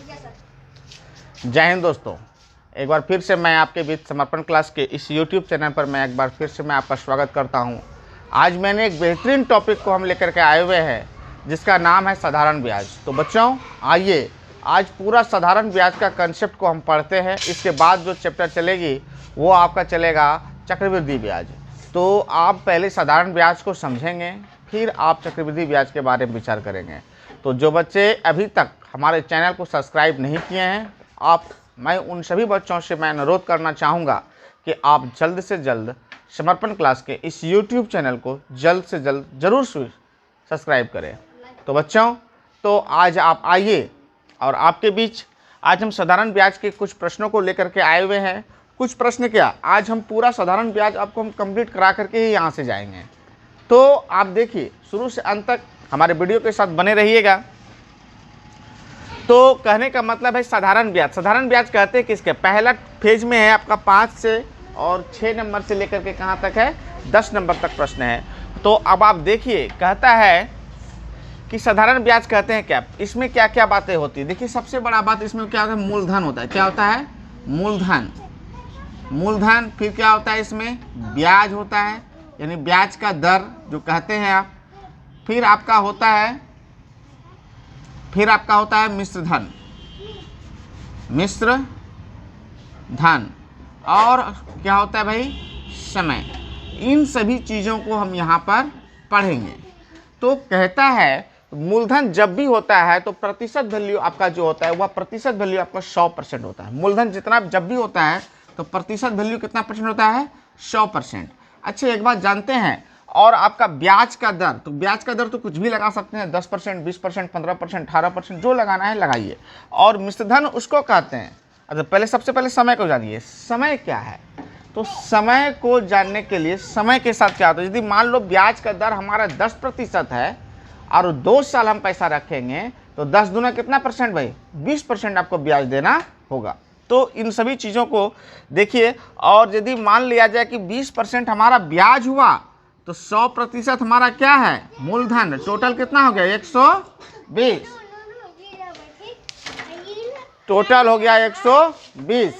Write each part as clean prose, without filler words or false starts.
जय हिंद दोस्तों, एक बार फिर से मैं आपके बीच समर्पण क्लास के इस YouTube चैनल पर मैं एक बार फिर से मैं आपका स्वागत करता हूं। आज मैंने एक बेहतरीन टॉपिक को हम लेकर के आए हुए हैं जिसका नाम है साधारण ब्याज। तो बच्चों आइए आज पूरा साधारण ब्याज का कंसेप्ट को हम पढ़ते हैं। इसके बाद जो चैप्टर चलेगी वो आपका चलेगा चक्रवृद्धि ब्याज। तो आप पहले साधारण ब्याज को समझेंगे, फिर आप चक्रवृद्धि ब्याज के बारे में विचार करेंगे। तो जो बच्चे अभी तक हमारे चैनल को सब्सक्राइब नहीं किए हैं, मैं उन सभी बच्चों से मैं अनुरोध करना चाहूँगा कि आप जल्द से जल्द समर्पण क्लास के इस YouTube चैनल को जल्द से जल्द ज़रूर सब्सक्राइब करें। तो बच्चों, तो आज आप आइए और आपके बीच आज हम साधारण ब्याज के कुछ प्रश्नों को लेकर के आए हुए हैं। कुछ प्रश्न क्या, आज हम पूरा साधारण ब्याज आपको हम कंप्लीट करा करके ही यहाँ से जाएंगे। तो आप देखिए शुरू से अंत तक हमारे वीडियो के साथ बने रहिएगा। तो कहने का मतलब है साधारण ब्याज। साधारण ब्याज कहते हैं किसके, पहला फेज में है आपका 5 से और 6 नंबर से लेकर के कहाँ तक है, 10 नंबर तक प्रश्न है। तो अब आप देखिए, कहता है कि साधारण ब्याज कहते हैं क्या, इसमें क्या क्या बातें होती है। देखिए सबसे बड़ा बात इसमें क्या होता है, मूलधन होता है। क्या होता है, मूलधन। मूलधन, फिर क्या होता है इसमें, ब्याज होता है, यानी ब्याज का दर जो कहते हैं आप। फिर आपका होता है मिश्र धन। मिश्र धन और क्या होता है भाई, समय। इन सभी चीज़ों को हम यहाँ पर पढ़ेंगे। तो कहता है मूलधन जब भी होता है तो प्रतिशत वैल्यू आपका जो होता है वह प्रतिशत वैल्यू आपका 100% होता है। मूलधन जितना जब भी होता है तो प्रतिशत वैल्यू कितना परसेंट होता है, 100%। अच्छा एक बात जानते हैं, और आपका ब्याज का दर, तो ब्याज का दर तो कुछ भी लगा सकते हैं, 10%, 20%, 15%, 18%, जो लगाना है लगाइए। और मिश्रधन उसको कहते हैं। अच्छा पहले सबसे पहले समय को जानिए। समय क्या है, तो समय को जानने के लिए समय के साथ क्या होता है, यदि मान लो ब्याज का दर हमारा 10% है और 2 साल हम पैसा रखेंगे तो 10 दूना कितना परसेंट भाई, 20% आपको ब्याज देना होगा। तो इन सभी चीज़ों को देखिए। और यदि मान लिया जाए कि 20% हमारा ब्याज हुआ तो 100% हमारा क्या है, मूलधन। टोटल कितना हो गया, 120। टोटल हो गया 120।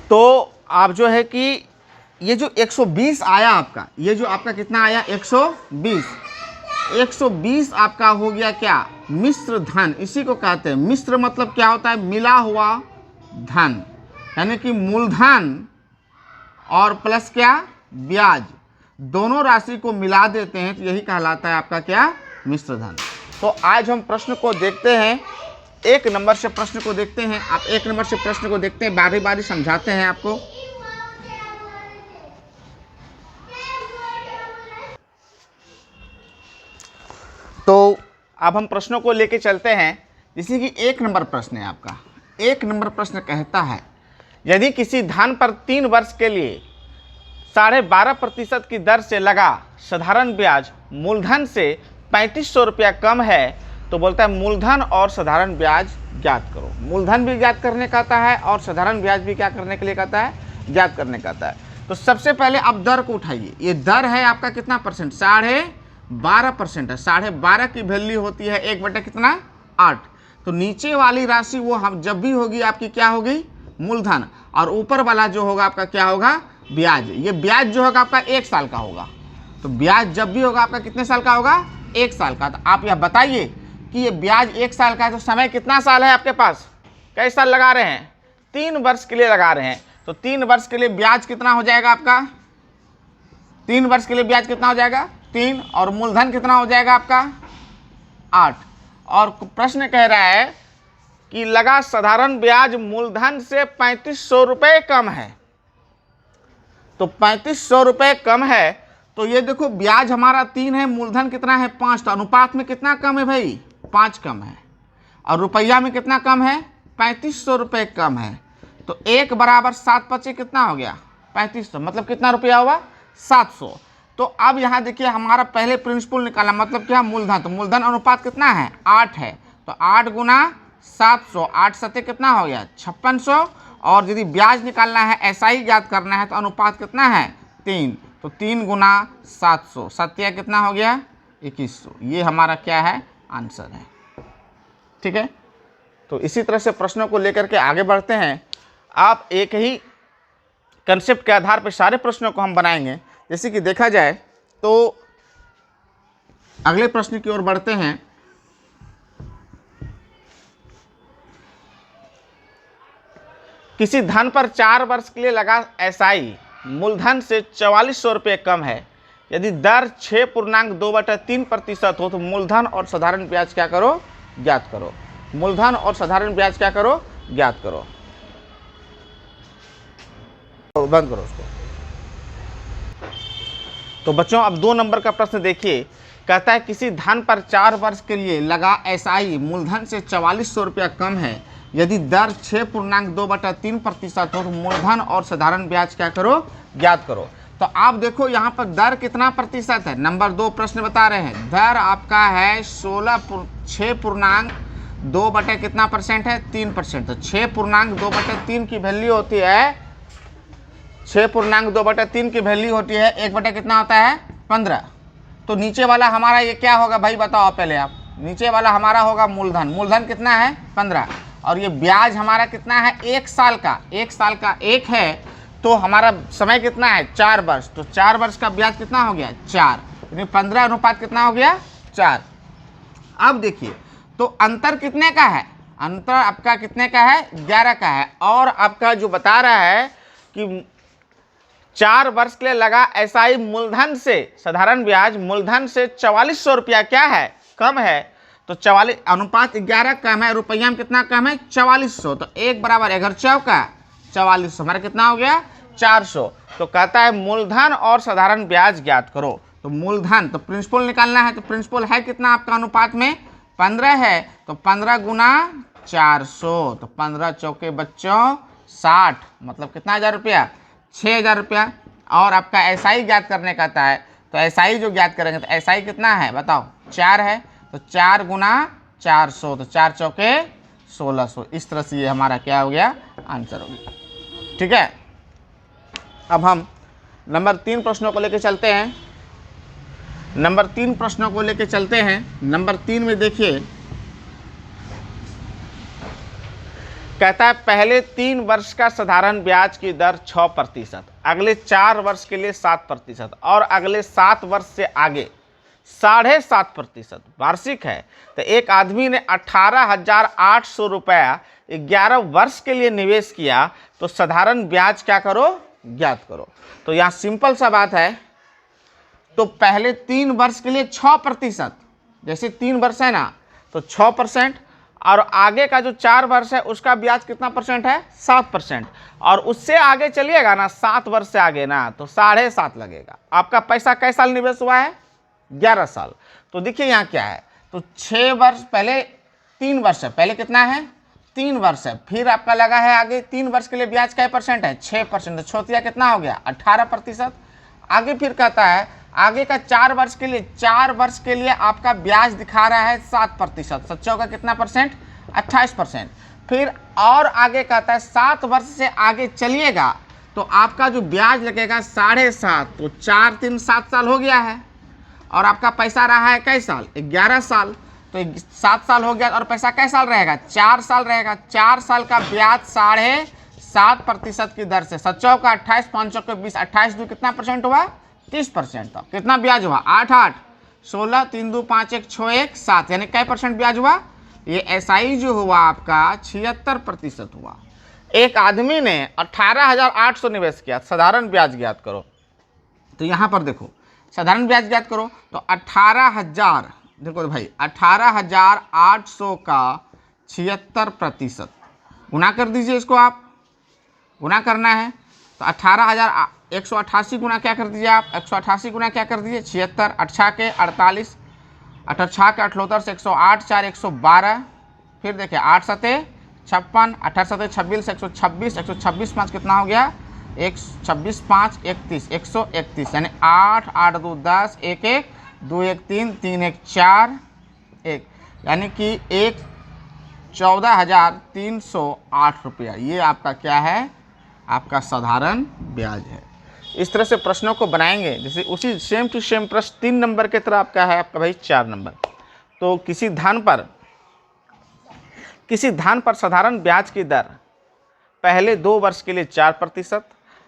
तो आप जो है कि ये जो 120 आया आपका, ये जो आपका कितना आया, 120 आपका हो गया क्या, मिश्र धन। इसी को कहते हैं मिश्र, मतलब क्या होता है, मिला हुआ धन, यानी कि मूलधन और प्लस क्या, ब्याज, दोनों राशि को मिला देते हैं तो यही कहलाता है आपका क्या, मिश्र धन। तो आज हम प्रश्न को देखते हैं, 1 नंबर से प्रश्न को देखते हैं। आप 1 नंबर से प्रश्न को देखते हैं, बारी बारी समझाते हैं आपको। तो अब हम प्रश्नों को लेके चलते हैं। जैसे कि 1 नंबर प्रश्न है आपका। 1 नंबर प्रश्न कहता है, यदि किसी धन पर 3 वर्ष के लिए 12.5% की दर से लगा साधारण ब्याज मूलधन से 3500 रुपया कम है तो बोलता है मूलधन और साधारण ब्याज ज्ञात करो। मूलधन भी ज्ञात करने का आता है और साधारण ब्याज भी क्या करने के लिए कहता है, ज्ञात करने का आता है। तो सबसे पहले आप दर को उठाइए। ये दर है आपका कितना परसेंट, 12.5% है। 12.5 की वैल्यू होती है 1 बटा कितना, 8। तो नीचे वाली राशि वो हम जब भी होगी आपकी क्या होगी, मूलधन, और ऊपर वाला जो होगा आपका क्या होगा, ब्याज। ये ब्याज जो होगा आपका 1 साल का होगा। तो ब्याज जब भी होगा आपका कितने साल का होगा, 1 साल का। तो आप यह बताइए कि ये ब्याज 1 साल का है तो समय कितना साल है आपके पास, कई साल लगा रहे हैं, 3 वर्ष के लिए लगा रहे हैं। तो 3 वर्ष के लिए ब्याज कितना हो जाएगा आपका, 3 वर्ष के लिए ब्याज कितना हो जाएगा, 3, और मूलधन कितना हो जाएगा आपका, 8। और प्रश्न कह रहा है कि लगा साधारण ब्याज मूलधन से 3500 रुपये कम है। तो 3500 रुपये कम है तो ये देखो ब्याज हमारा 3 है, मूलधन कितना है 5। तो अनुपात में कितना कम है भाई, 5 कम है। और रुपया में कितना कम है, 3500 रुपये कम है। तो 1 बराबर 7 पचे कितना हो गया, 3500, मतलब कितना रुपया हुआ, 700। तो अब यहाँ देखिए हमारा पहले प्रिंसिपल निकाला, मतलब क्या, मूलधन। तो मूलधन अनुपात कितना है, 8 है। तो 8 गुना 700, 8 सत्ते कितना हो गया, 5600। और यदि ब्याज निकालना है, ऐसा ही ज्ञात करना है, तो अनुपात कितना है, 3। तो 3 गुना 700, सत्या कितना हो गया, 2100, ये हमारा क्या है, आंसर है। ठीक है, तो इसी तरह से प्रश्नों को लेकर के आगे बढ़ते हैं। आप एक ही कंसेप्ट के आधार पर सारे प्रश्नों को हम बनाएंगे। जैसे कि देखा जाए तो अगले प्रश्न की ओर बढ़ते हैं। किसी धन पर 4 वर्ष के लिए लगा एसआई मूलधन से 4400 रुपये कम है। यदि दर 6.2/3% हो तो मूलधन और साधारण ब्याज क्या करो, ज्ञात करो। मूलधन और साधारण ब्याज क्या करो, ज्ञात करो। बंद करो उसको। तो बच्चों अब 2 नंबर का प्रश्न देखिए। कहता है किसी धन पर 4 वर्ष के लिए लगा एसआई मूलधन से 4400 रुपया कम है। यदि दर 6.2/3% हो तो मूलधन और साधारण ब्याज क्या करो, ज्ञात करो। तो आप देखो यहाँ पर दर कितना प्रतिशत है। नंबर 2 प्रश्न बता रहे हैं दर आपका है 6.2 बटे कितना परसेंट है, 3%। तो 6.2/3 की वैल्यू होती है 6.2/3 की वैल्यू होती है 1 बटे कितना होता है, 15। तो नीचे वाला हमारा ये क्या होगा भाई, बताओ पहले आप। नीचे वाला हमारा होगा मूलधन। मूलधन कितना है, 15। और ये ब्याज हमारा कितना है, 1 साल का। 1 साल का 1 है तो हमारा समय कितना है, 4 वर्ष। तो 4 वर्ष का ब्याज कितना हो गया, 4। यानी 15 अनुपात कितना हो गया, 4। अब देखिए तो अंतर कितने का है, अंतर आपका कितने का है, 11 का है। और आपका जो बता रहा है कि 4 वर्ष के लिए लगा एसआई मूलधन से, साधारण ब्याज मूलधन से 4400 रुपया क्या है, कम है। तो 44 अनुपात 11 कम है, रुपया में कितना कम है, 4400। तो 1 बराबर 11 चौका 4400, हमारा कितना हो गया, 400। तो कहता है मूलधन और साधारण ब्याज ज्ञात करो। तो मूलधन तो प्रिंसिपल निकालना है। तो प्रिंसिपल है कितना आपका अनुपात में, 15 है। तो 15 गुना 400, तो 15 चौके बच्चों 60, मतलब कितना हज़ार रुपया, 6000 रुपया। और आपका एसआई ज्ञात करने का आता है। तो एसआई जो ज्ञात करेंगे तो एसआई कितना है बताओ, 4 है। तो 4 गुना 400, तो 4 चौके 1600। इस तरह से ये हमारा क्या हो गया, आंसर हो गया। ठीक है, अब हम नंबर 3 प्रश्नों को लेकर चलते हैं। नंबर 3 प्रश्नों को लेकर चलते हैं। नंबर 3 में देखिए कहता है पहले 3 वर्ष का साधारण ब्याज की दर 6%, अगले 4 वर्ष के लिए 7% और अगले 7 वर्ष से आगे 7.5% वार्षिक है। तो एक आदमी ने 18,800 रुपया 11 वर्ष के लिए निवेश किया तो साधारण ब्याज क्या करो, ज्ञात करो। तो यहाँ सिंपल सा बात है। तो पहले 3 वर्ष के लिए 6%, जैसे 3 वर्ष है ना तो 6%, और आगे का जो 4 वर्ष है उसका ब्याज कितना परसेंट है, 7%। और उससे आगे चलिएगा ना 7 वर्ष से आगे ना तो 7.5 लगेगा। आपका पैसा कै साल निवेश हुआ है, 11 साल। तो देखिए यहाँ क्या है, तो 6 वर्ष पहले 3 वर्ष है, पहले कितना है 3 वर्ष है, फिर आपका लगा है आगे 3 वर्ष के लिए ब्याज कै परसेंट है, 6%। छोटिया कितना हो गया 18%। आगे फिर कहता है आगे का 4 वर्ष के लिए, 4 वर्ष के लिए आपका ब्याज दिखा रहा है 7%। सच्चों का कितना परसेंट, 28%। फिर और आगे कहता है 7 वर्ष से आगे चलिएगा तो आपका जो ब्याज लगेगा 7.5। तो 4 3 7 साल हो गया है और आपका पैसा रहा है कै साल, 11 साल। तो 7 साल हो गया और पैसा कै साल रहेगा, 4 साल रहेगा। 4 साल का ब्याज 7.5% की दर से। सच्चों का 28, 5 चौके 20, 28 दो कितना परसेंट हुआ, 30%। तो कितना ब्याज हुआ, 8 8 16, 3 2 5 1 6 1 7, यानी कै परसेंट ब्याज हुआ। ये एसआई जो हुआ आपका 76% हुआ। एक आदमी ने 18,800 निवेश किया, साधारण ब्याज ज्ञात करो। तो यहाँ पर देखो साधारण ब्याज ज्ञात करो। तो 18,000 देखो भाई 18,800 का 76% गुना कर दीजिए। इसको आप गुना करना है तो 18,188 गुना क्या कर दीजिए आप, 188 गुना क्या कर दीजिए 76, 8 के 48, 8 के 78 से 108, 4 112। फिर देखिए 8 सते 56, 8 सते 26, 126, 126 5 कितना हो गया 126 5 31, 131। यानी 8 8 2 10, 1 1 2 1 3 3 1 4 1, यानी कि 14,308 रुपया। ये आपका क्या है, आपका साधारण ब्याज है। इस तरह से प्रश्नों को बनाएंगे, जैसे उसी सेम टू सेम प्रश्न 3 नंबर के तरह आपका है आपका भाई 4 नंबर। तो किसी धन पर साधारण ब्याज की दर पहले 2 वर्ष के लिए 4%,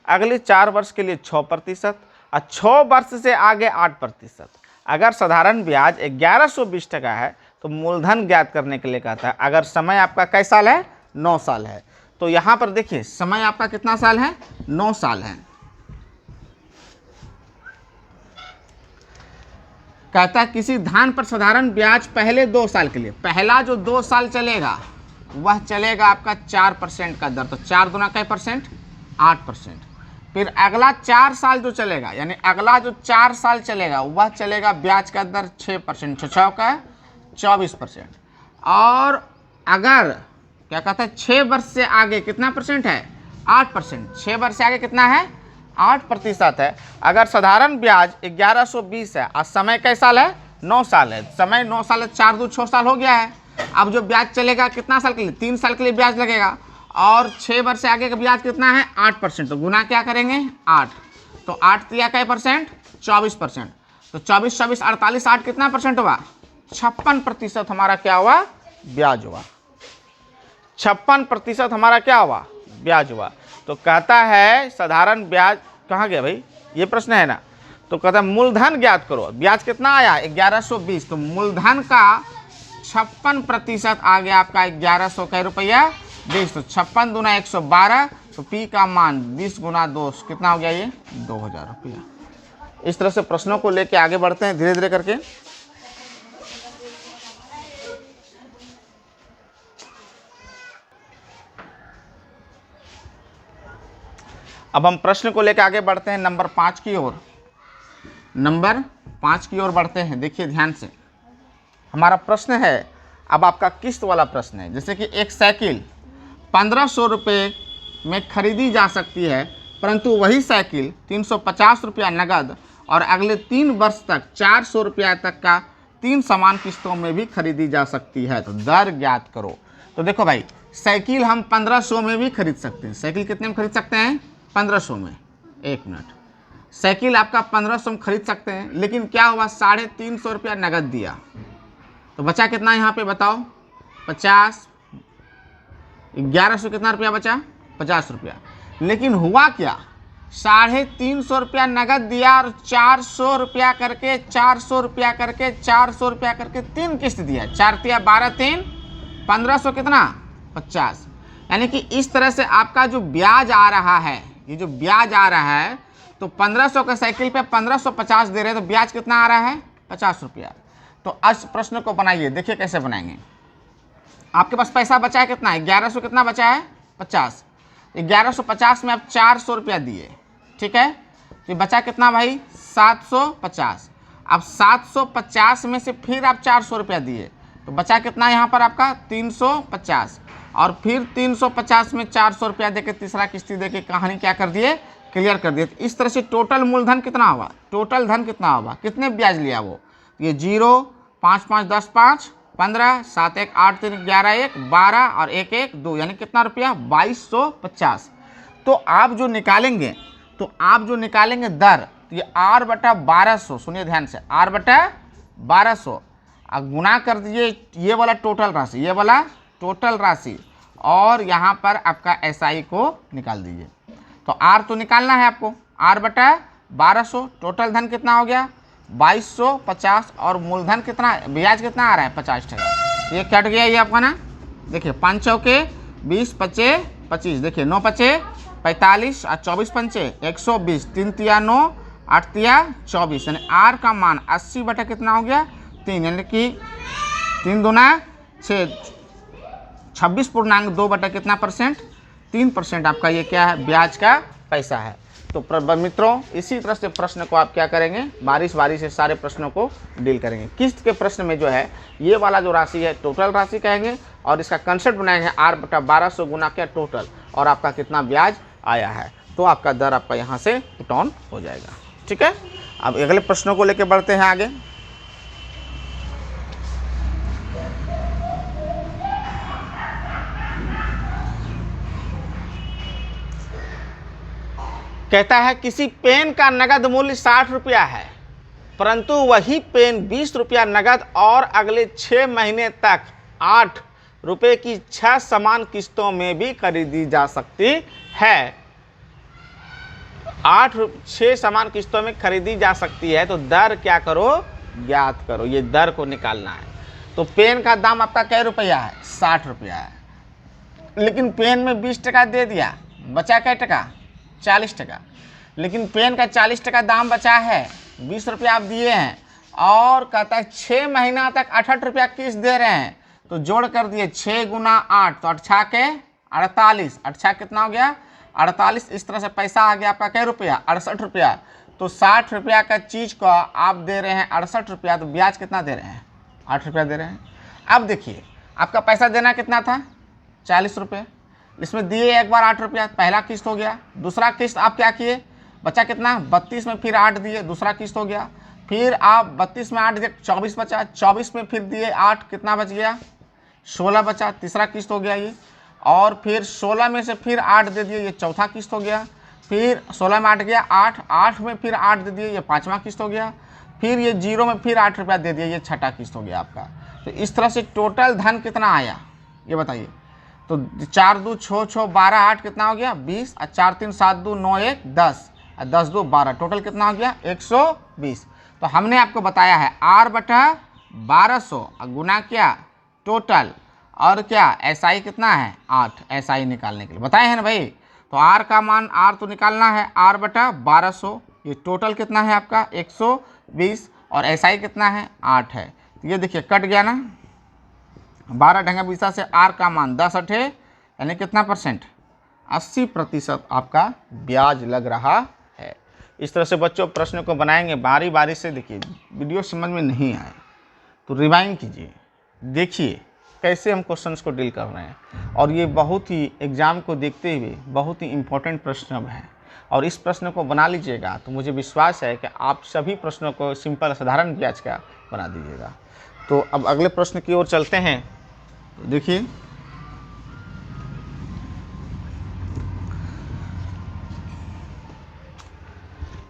अगले 4 वर्ष के लिए 6% और 6 वर्ष से आगे 8%। अगर साधारण ब्याज 1120 टका है तो मूलधन ज्ञात करने के लिए कहता है। अगर समय आपका कै साल है? 9 साल है। तो यहाँ पर देखिए समय आपका कितना साल है? 9 साल है। कहता है किसी धन पर साधारण ब्याज पहले 2 साल के लिए, पहला जो 2 साल चलेगा वह चलेगा आपका 4% का दर। तो 4 दूना कै परसेंट? 8%। फिर अगला 4 साल जो चलेगा, यानी अगला जो 4 साल चलेगा वह चलेगा ब्याज का दर 6%, 6 का 24%। और अगर क्या कहता है 6 वर्ष से आगे कितना परसेंट है? 8%। 6 वर्ष से आगे कितना है? 8% है। अगर साधारण ब्याज 1120 है और समय कै साल है? 9 साल है। समय 9 साल है, 4 दूनी 6 साल हो गया है। अब जो ब्याज चलेगा कितना साल के लिए? 3 साल के लिए ब्याज लगेगा। और 6 वर्ष से आगे का ब्याज कितना है? 8%। तो गुना क्या करेंगे? 8। तो 8 दिया कै परसेंट? 24%। तो 24, 24, 48, 8 कितना परसेंट हुआ? 56% हमारा क्या हुआ? ब्याज हुआ। 56% हमारा क्या हुआ? ब्याज हुआ। तो कहता है साधारण ब्याज कहाँ गया भाई? ये प्रश्न है ना। तो कहता है मूलधन ज्ञात करो। ब्याज कितना आया? 1120। तो मूलधन का 56% आ गया आपका 1100 कै रुपया 20। तो 56 दूना 112। तो पी का मान 20 गुना 2 कितना हो गया? ये 2000 रुपया। इस तरह से प्रश्नों को लेके आगे बढ़ते हैं धीरे धीरे करके। अब हम प्रश्न को लेकर आगे बढ़ते हैं नंबर 5 की ओर। नंबर 5 की ओर बढ़ते हैं। देखिए ध्यान से, हमारा प्रश्न है अब आपका किस्त वाला प्रश्न है। जैसे कि एक साइकिल 1500 रुपये में खरीदी जा सकती है, परंतु वही साइकिल 350 रुपया नगद और अगले 3 वर्ष तक 400 रुपया तक का 3 समान किस्तों में भी खरीदी जा सकती है। तो दर ज्ञात करो। तो देखो भाई, साइकिल हम 1500 में भी खरीद सकते हैं। साइकिल कितने में खरीद सकते हैं? 1500 में। 1 मिनट, साइकिल आपका 1500 में खरीद सकते हैं, लेकिन क्या हुआ? 350 रुपया नगद दिया। तो बचा कितना यहाँ पे बताओ? 50, 1100 कितना रुपया बचा? 50 रुपया। लेकिन हुआ क्या? 350 रुपया नगद दिया और 400 रुपया करके 400 रुपया करके 400 रुपया करके 3 किस्त दिया। 4 तिया 12, 3 1500 कितना? 50। यानी कि इस तरह से आपका जो ब्याज आ रहा है, ये जो ब्याज आ रहा है, तो 1500 का साइकिल पे 1550 दे रहे हैं, तो ब्याज कितना आ रहा है? 50 रुपया। तो इस प्रश्न को बनाइए। देखिए कैसे बनाएंगे। आपके पास पैसा बचा है कितना? 1100 कितना बचा है? 50। 1150 में आप 400 रुपया दिए, ठीक है। तो बचा कितना भाई? 750। अब 750 में से फिर आप 400 रुपया दिए, तो बचा कितना यहाँ पर आपका? 350। और फिर 350 में 400 रुपया देके तीसरा किस्ती देके कहानी क्या कर दिए? क्लियर कर दिए। तो इस तरह से टोटल मूलधन कितना होगा? टोटल धन कितना होगा? कितने ब्याज लिया वो? ये 0, 5, 5, 10, 5, 15, 7, 1, 8, 3, 11, 1, 12 और 1, 1, 2, यानी कितना रुपया? 2250। तो आप जो निकालेंगे दर, तो ये R बटा 1200, सुनिए ध्यान से, R बटा 1200 अब गुना कर दीजिए ये वाला टोटल राशि, ये वाला टोटल राशि, और यहाँ पर आपका SI को निकाल दीजिए। तो R तो निकालना है आपको, R बटा 1200। टोटल धन कितना हो गया? 2250। और मूलधन कितना? ब्याज कितना आ रहा है? 50 टका। ये कट गया ये आपका ना। देखिए 5 चौके 20, 25, 25, देखिए 9 पचे 45 और 24 पंचे 120, 3 तिया 9, 8 तिया 24, यानी R का मान 80 बटा कितना हो गया? 3, यानी कि 3 दूना 6, 26.2 बटा कितना परसेंट? 3% आपका ये क्या है? ब्याज का पैसा है। तो मित्रों, इसी तरह से प्रश्न को आप क्या करेंगे? बारी से सारे प्रश्नों को डील करेंगे। किस्त के प्रश्न में जो है ये वाला जो राशि है टोटल राशि कहेंगे, और इसका कंसेप्ट बनाएंगे R बटा 1200 गुना क्या टोटल, और आपका कितना ब्याज आया है। तो आपका दर आपका यहाँ से पुट ऑन हो जाएगा। ठीक है, अब अगले प्रश्नों को लेकर बढ़ते हैं आगे। कहता है किसी पेन का नगद मूल्य 60 रुपया है, परंतु वही पेन 20 रुपया नगद और अगले 6 महीने तक 8 रुपये की 6 समान किस्तों में भी खरीदी जा सकती है। 6 समान किस्तों में खरीदी जा सकती है, तो दर क्या करो, ज्ञात करो। ये दर को निकालना है। तो पेन का दाम आपका कै रुपया है, 60 रुपया है, लेकिन पेन में 20 टका दे दिया, बचा कै टका, 40 टका। लेकिन पेन का 40 टका दाम बचा है, 20 रुपया आप दिए हैं, और कहता है 6 महीना तक 68 रुपया किस्त दे रहे हैं, तो जोड़ कर दिए 6 गुना 8, तो 8 के 48, 8 कितना हो गया, 48। इस तरह से पैसा आ गया आपका कै रुपया, 68 रुपया। तो 60 रुपया का चीज़ को आप दे रहे हैं 68 रुपया, तो ब्याज कितना दे रहे हैं, 8 रुपया दे रहे हैं। अब देखिए आपका पैसा देना कितना था, 40 रुपये, इसमें दिए एक बार 8 रुपया, पहला किस्त हो गया। दूसरा किस्त आप क्या किए, बचा कितना, 32 में फिर 8 दिए, दूसरा किस्त हो गया। फिर आप 32 में 8 दिए, 24 बचा, 24 में फिर दिए 8, कितना बच गया, 16 बचा, तीसरा किस्त हो गया ये। और फिर 16 में से फिर 8 दे दिए, ये चौथा किस्त हो गया। फिर 16 में 8 गया, 8 में फिर 8 दे दिए, ये 5वां किस्त हो गया। फिर ये 0 में फिर 8 रुपया दे दिए, ये 6ठा किस्त हो गया आपका। तो इस तरह से टोटल धन कितना आया ये बताइए। तो 4 2 6 6 12 8 कितना हो गया, 20, और 4 3 7 2 9 1 10, और 10 2 12, टोटल कितना हो गया, 120। तो हमने आपको बताया है R/1200 गुना क्या, टोटल, और क्या SI कितना है, 8, SI निकालने के लिए बताए हैं ना भाई। तो R का मान, R तो निकालना है, R/1200, ये टोटल कितना है आपका 120, और SI कितना है, 8 है। तो ये देखिए कट गया ना, 12 ढंगा 20 से R का मान 10 8 यानी कितना परसेंट, 80% आपका ब्याज लग रहा है। इस तरह से बच्चों प्रश्न को बनाएंगे बारी बारी से। देखिए वीडियो समझ में नहीं आए तो रिवाइंड कीजिए, देखिए कैसे हम क्वेश्चंस को डील कर रहे हैं। और ये बहुत ही एग्ज़ाम को देखते हुए बहुत ही इम्पोर्टेंट प्रश्न हैं, और इस प्रश्न को बना लीजिएगा तो मुझे विश्वास है कि आप सभी प्रश्नों को सिंपल साधारण ब्याज का बना दीजिएगा। तो अब अगले प्रश्न की ओर चलते हैं। तो देखिए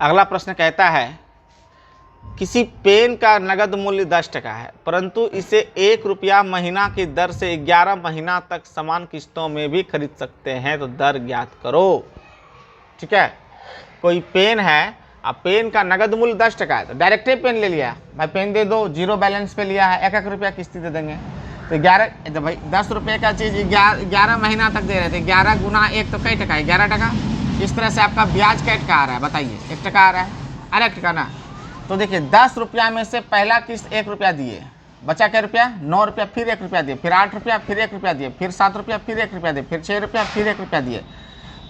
अगला प्रश्न कहता है किसी पेन का नगद मूल्य 10 टका है, परंतु इसे 1 रुपया महीना की दर से 11 महीना तक समान किस्तों में भी खरीद सकते हैं, तो दर ज्ञात करो। ठीक है, कोई पेन है, अब पेन का नगद मूल्य 10 टका है, तो डायरेक्ट पेन ले लिया भाई, पेन दे दो, 0 बैलेंस पे लिया है, 1 रुपया किस्ती दे देंगे। तो 11, तो भाई 10 रुपये का चीज़ 11 महीना तक दे रहे थे, 11 गुना 1 तो कई टका है, 11 टका। इस तरह से आपका ब्याज कै टका आ रहा है बताइए, 1 टका आ रहा है, अरे 1 टका ना। तो देखिए 10 रुपया में से पहला किस्त 1 रुपया दिए, बचा क्या रुपया, 9 रुपया, फिर 1 रुपया दिए, फिर 8 रुपया, फिर 1 रुपया दिए, फिर 7 रुपया, फिर 1 रुपया दिए, फिर 6 रुपया, फिर 1 रुपया दिए,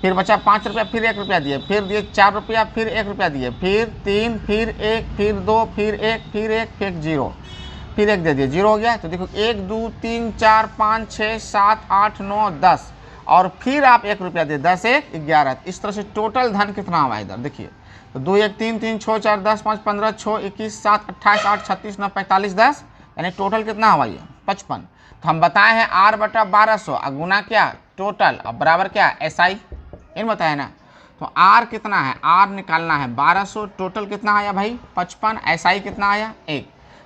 फिर बचा 5 रुपया, फिर 1 रुपया दिए, फिर दिए 4 रुपया, फिर 1 रुपया दिए, फिर 3, फिर 1, फिर 2, फिर 1, फिर 1, फिर 0, फिर 1 दे दिए, 0 हो गया। तो देखो 1 2 3 4 5 6 7 8 9 10, और फिर आप 1 रुपया दे, 10 1 11। इस तरह से टोटल धन कितना हुआ इधर देखिए। तो 2 1 3 3 6 4 10 5 15 6 21 7 28 8 36 9 45 10, यानी टोटल कितना हुआ ये 55। तो हम बताए हैं R/1200 गुना क्या, टोटल, अब बराबर क्या, SI, इन बताया ना। तो R कितना है, R निकालना है 1200, टोटल कितना आया भाई 55, SI कितना आया 1,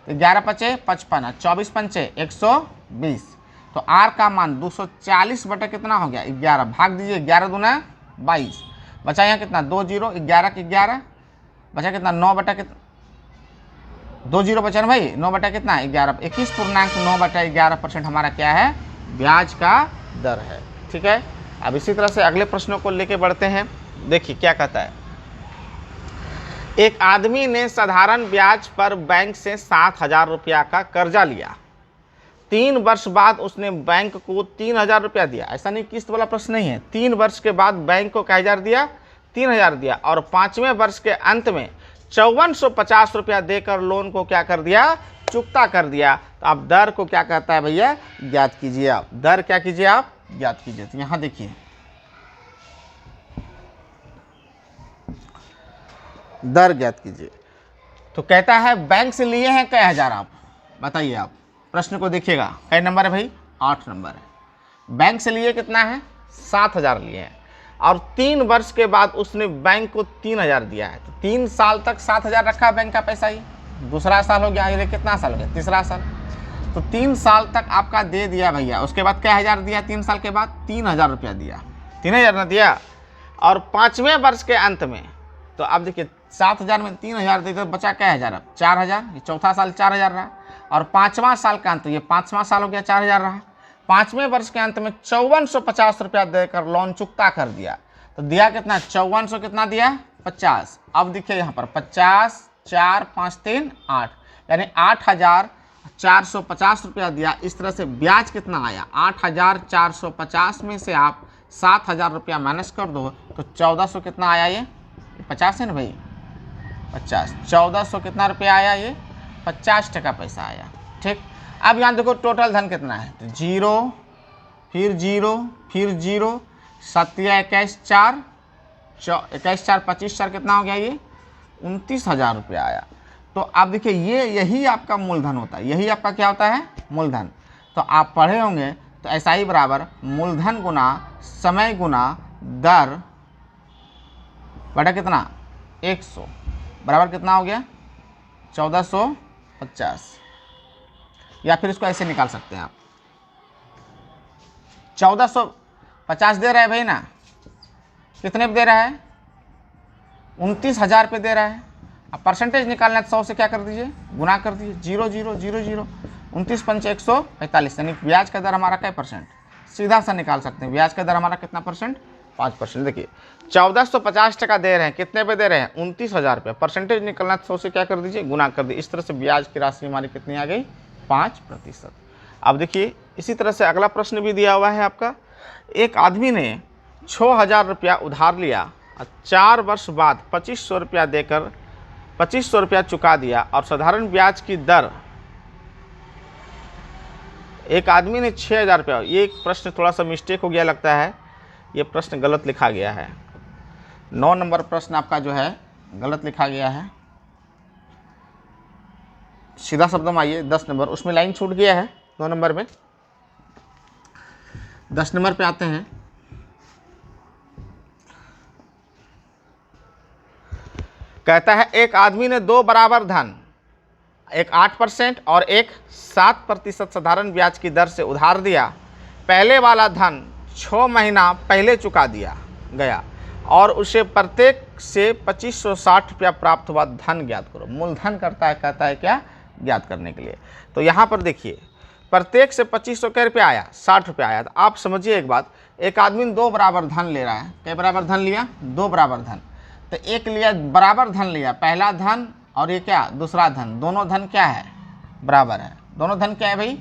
तो 11 पचे 55, 24 पंचे 120। तो R का मान 240 बटा कितना हो गया 11, भाग दीजिए 11 दूना 22, बचा यहाँ कितना 2 0, 11 के 11, बचा कितना 9 बटा कितना 2 0 बचा ना भाई, 9 बटा कितना 11, 21.9/11% हमारा क्या है, ब्याज का दर है। ठीक है, अब इसी तरह से अगले प्रश्नों को लेके बढ़ते हैं। देखिए क्या कहता है, एक आदमी ने साधारण ब्याज पर बैंक से 7,000 रुपया का कर्जा लिया। 3 वर्ष बाद उसने बैंक को 3,000 रुपया दिया। ऐसा नहीं किस्त वाला प्रश्न नहीं है, 3 वर्ष के बाद बैंक को क्या 1000 दिया, 3,000 दिया, और 5वें वर्ष के अंत में 5450 रुपया देकर लोन को क्या कर दिया, चुकता कर दिया। तो आप दर को क्या कहता है भैया, ज्ञात कीजिए। आप दर क्या कीजिए, आप ज्ञात कीजिए। तो यहाँ देखिए दर ज्ञात कीजिए। तो कहता है बैंक से लिए हैं कई हज़ार, आप बताइए। आप प्रश्न को देखिएगा, कई नंबर है भाई, 8 नंबर है। बैंक से लिए कितना है, 7,000 लिए हैं। और 3 वर्ष के बाद उसने बैंक को 3000 दिया है, तो 3 साल तक 7000 रखा बैंक का पैसा ही, दूसरा साल हो गया, ये कितना साल हो गया, तीसरा साल, तो 3 साल तक आपका दे दिया भैया। उसके बाद क्या हजार दिया, 3 साल के बाद 3000 रुपया दिया, 3000 ना दिया। और 5वें वर्ष के अंत में, तो अब देखिए 7000 में 3000 दे तो बचा क्या हजार, अब 4000, ये चौथा साल 4000 रहा। और 5वां साल का अंत, ये 5वां साल हो गया 4000 रहा। 5वें वर्ष के अंत में 5450 रुपया देकर लोन चुकता कर दिया, तो दिया कितना, 5400 कितना दिया, 50। अब देखिए यहाँ पर 50, 4, 5, 3, 8, यानी 8450 रुपया दिया। इस तरह से ब्याज कितना आया, 8450 में से आप 7000 रुपया माइनस कर दो तो 1400 कितना आया, ये 50 है ना भाई, 50, 1400 कितना रुपया आया, ये 50% पैसा आया। ठीक, अब यहाँ देखो टोटल धन कितना है, तो 0, फिर 0, फिर 0, 7 21 4, 21 4 25 4 कितना हो गया, ये 29000 रुपया आया। तो आप देखिए यही आपका मूलधन होता है, यही आपका क्या होता है, मूलधन। तो आप पढ़े होंगे, तो ऐसा ही बराबर मूलधन गुना समय गुना दर बटा कितना, 100 बराबर कितना हो गया, 1450। या फिर इसको ऐसे निकाल सकते हैं आप, 1450 दे रहा है भाई ना, कितने पे दे रहा है, 29000 पे दे रहा है। अब परसेंटेज निकालना है, 100 से क्या कर दीजिए, गुना कर दीजिए, 0 0 0 0, 29 5 145, यानी ब्याज का दर हमारा क्या परसेंट, सीधा सा निकाल सकते हैं। ब्याज का दर हमारा कितना परसेंट, 5%। देखिए 1450 दे रहे हैं, कितने पे दे रहे हैं, 29000 रुपये। परसेंटेज निकलना 100 से क्या कर दीजिए, गुना कर दीजिए। इस तरह से ब्याज की राशि हमारी कितनी आ गई, 5%। अब देखिए इसी तरह से अगला प्रश्न भी दिया हुआ है आपका। एक आदमी ने 6000 रुपया उधार लिया और 4 वर्ष बाद 2500 रुपया देकर 2500 रुपया चुका दिया और साधारण ब्याज की दर, एक आदमी ने 6000 रुपया, ये प्रश्न थोड़ा सा मिस्टेक हो गया लगता है, ये प्रश्न गलत लिखा गया है। 9 नंबर प्रश्न आपका जो है गलत लिखा गया है। सीधा शब्द में आइए 10 नंबर, उसमें लाइन छूट गया है 9 नंबर में। 10 नंबर पे आते हैं। कहता है एक आदमी ने 2 बराबर धन, एक 8% और एक 7% साधारण ब्याज की दर से उधार दिया। पहले वाला धन 6 महीना पहले चुका दिया गया और उसे प्रत्येक से 2560 रुपया प्राप्त हुआ। धन ज्ञात करो। मूलधन कहता है क्या, ज्ञात करने के लिए। तो यहाँ पर देखिए प्रत्येक से 2500 क्या रुपया आया, 60 रुपया आया। तो आप समझिए एक बात, एक आदमी 2 बराबर धन ले रहा है। क्या बराबर धन लिया, 2 बराबर धन। तो एक लिया बराबर धन लिया, पहला धन और ये क्या, दूसरा धन। दोनों धन क्या है, बराबर है। दोनों धन क्या है भाई,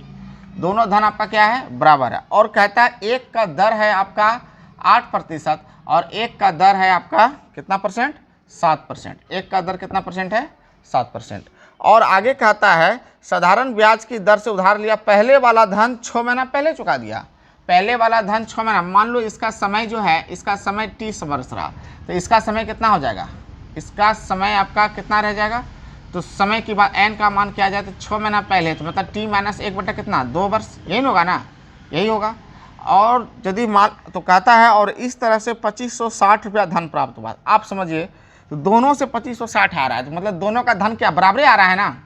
दोनों धन आपका क्या है, बराबर है। और कहता है एक का दर है आपका 8% और एक का दर है आपका कितना परसेंट, 7%। एक का दर कितना परसेंट है, 7%। और आगे कहता है साधारण ब्याज की दर से उधार लिया। पहले वाला धन 6 महीना पहले चुका दिया। पहले वाला धन 6 महीना, मान लो इसका समय जो है, इसका समय 30 वर्ष रहा, तो इसका समय कितना हो जाएगा, इसका समय आपका कितना रह जाएगा। तो समय की बात n का मान किया जाए तो 6 महीना पहले, तो मतलब t माइनस 1 बटा कितना, 2 वर्ष, यही होगा ना, यही होगा। और यदि मान तो कहता है और इस तरह से 2560 रुपया धन प्राप्त हुआ। आप समझिए तो दोनों से 2560 आ रहा है, तो मतलब दोनों का धन क्या बराबर आ रहा है ना।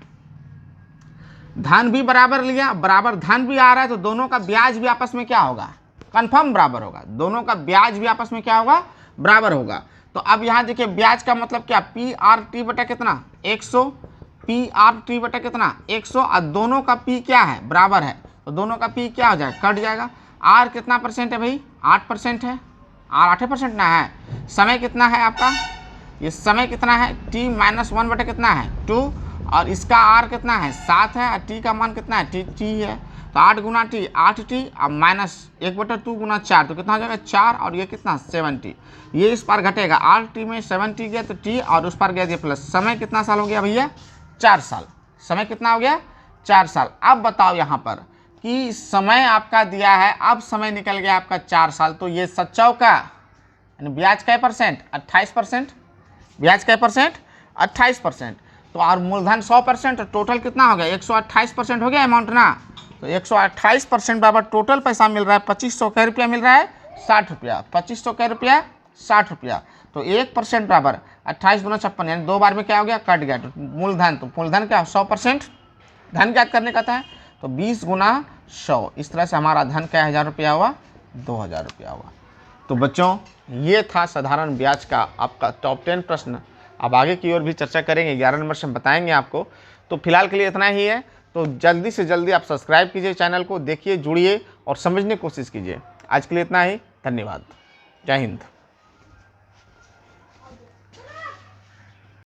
धन भी बराबर लिया, बराबर धन भी आ रहा है, तो दोनों का ब्याज भी आपस में क्या होगा, कंफर्म बराबर होगा। दोनों का ब्याज भी आपस में क्या होगा, बराबर होगा। तो अब यहाँ देखिए ब्याज का मतलब क्या, PRT बटा कितना, 100, PRT बटा कितना, 100। और दोनों का P क्या है, बराबर है, तो दोनों का P क्या हो जाएगा, कट जाएगा। R कितना परसेंट है भाई, 8% है। R 8% ना है। समय कितना है आपका, ये समय कितना है, T माइनस 1 बटा कितना है, 2। और इसका R कितना है, 7 है। और T का मान कितना है, T है। तो 8 गुना T 8T और माइनस 1 बटा 2 गुना 4, तो कितना हो जाएगा 4। और ये कितना 70, ये इस पार घटेगा, 8T में 7T गया तो T, और उस पार गया ये प्लस। समय कितना साल हो गया भैया, 4 साल। समय कितना हो गया, 4 साल। अब बताओ यहाँ पर कि समय आपका दिया है, अब समय निकल गया आपका 4 साल। तो ये सच्चाओ का यानी ब्याज कै परसेंट, 28%। ब्याज कै परसेंट, 28%। तो और मूलधन 100%, तो टोटल कितना हो गया, 128% हो गया अमाउंट ना। तो 128% बराबर टोटल पैसा मिल रहा है 2500 कै रुपया मिल रहा है, 60 रुपया। 2500 कै रुपया, 60 रुपया। तो 1% बराबर 28 गुना 56, यानी 2 बार में क्या हो गया, कट गया। तो मूलधन, तो मूलधन क्या 100% धन ज्ञात करने का था, तो 20 गुना 100, इस तरह से हमारा धन क्या 1000 रुपया हुआ, 2000 रुपया हुआ। तो बच्चों ये था साधारण ब्याज का आपका टॉप 10 प्रश्न। अब आगे की ओर भी चर्चा करेंगे, 11 नंबर से हम बताएंगे आपको। तो फिलहाल के लिए इतना ही है। तो जल्दी से जल्दी आप सब्सक्राइब कीजिए चैनल को, देखिए, जुड़िए और समझने की कोशिश कीजिए। आज के लिए इतना ही, धन्यवाद, जय हिंद।